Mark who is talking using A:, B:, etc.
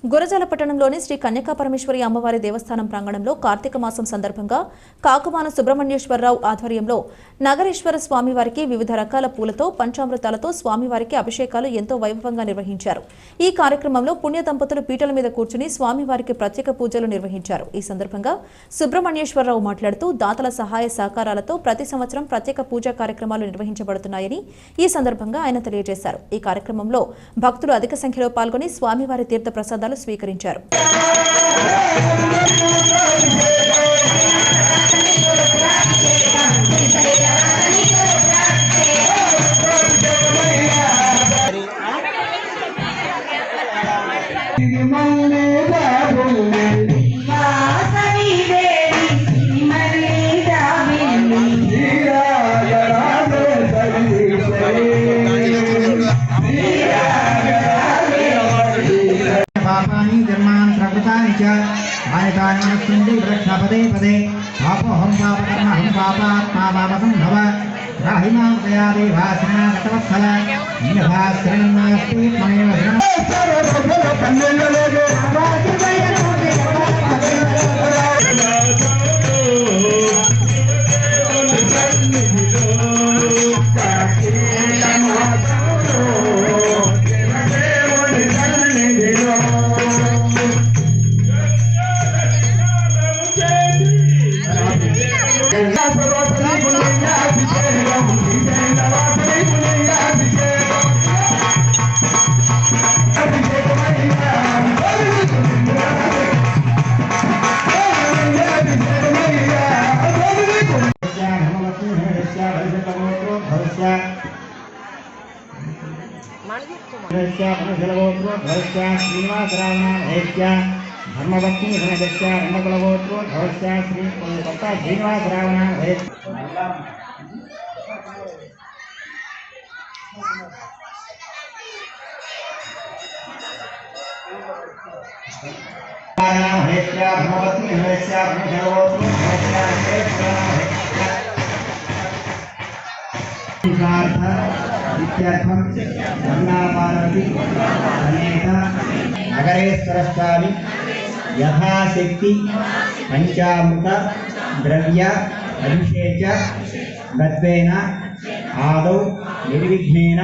A: గురజాల పట్టణంలోని శ్రీ కన్యకాపరమేశ్వరి అమ్మవారి దేవస్థానం ప్రాంగణంలో కార్తీక మాసం సందర్భంగా కాకుమాన సుబ్రహ్మణ్యేశ్వరరావు ఆధ్వర్యంలో నగరేశ్వర స్వామివారికి వివిధ రకాల పూలతో పంచామృతాలతో స్వామివారికి అభిషేకాలు ఎంతో వైభవంగా నిర్వహించారు। ఈ కార్యక్రమంలో పుణ్య దంపతులు పీటల మీద కూర్చుని స్వామివారికి ప్రత్యేక పూజలు నిర్వహించారు। ఈ సందర్భంగా సుబ్రహ్మణ్యేశ్వరరావు మాట్లాడుతూ దాతల సహాయ సహకారాలతో ప్రతి సంవత్సరం ప్రత్యేక పూజా కార్యక్రమాలు నిర్వహించబడుతున్నాయని ఈ సందర్భంగా ఆయన తెలియజేశారు। ఈ కార్యక్రమంలో భక్తులు అధిక సంఖ్యలో పాల్గొని స్వామివారి తీర్థ ప్రసాదాలు స్వీకరించారు।
B: पदे पदे पापोहं पापकर्महं पापात्मा पापसंभव राहिमां दया देवासना गतवत्सल इन्नभास्रणन्नास्ति ममेव धर्मपत्नी धनदस्या रंगकुलगोत्रो धवस्या श्री कोलकाता श्रीनिवास रावण हेत्या धर्मपत्नी धनदस्या रंगकुलगोत्रो धवस्या इत्यर्थं गंगापार्वती समेत नगरेश्वरस्वामी यथाशक्ति पंचामृत द्रव्य अभिषेक गत्वेन आदौ निर्विघ्नेन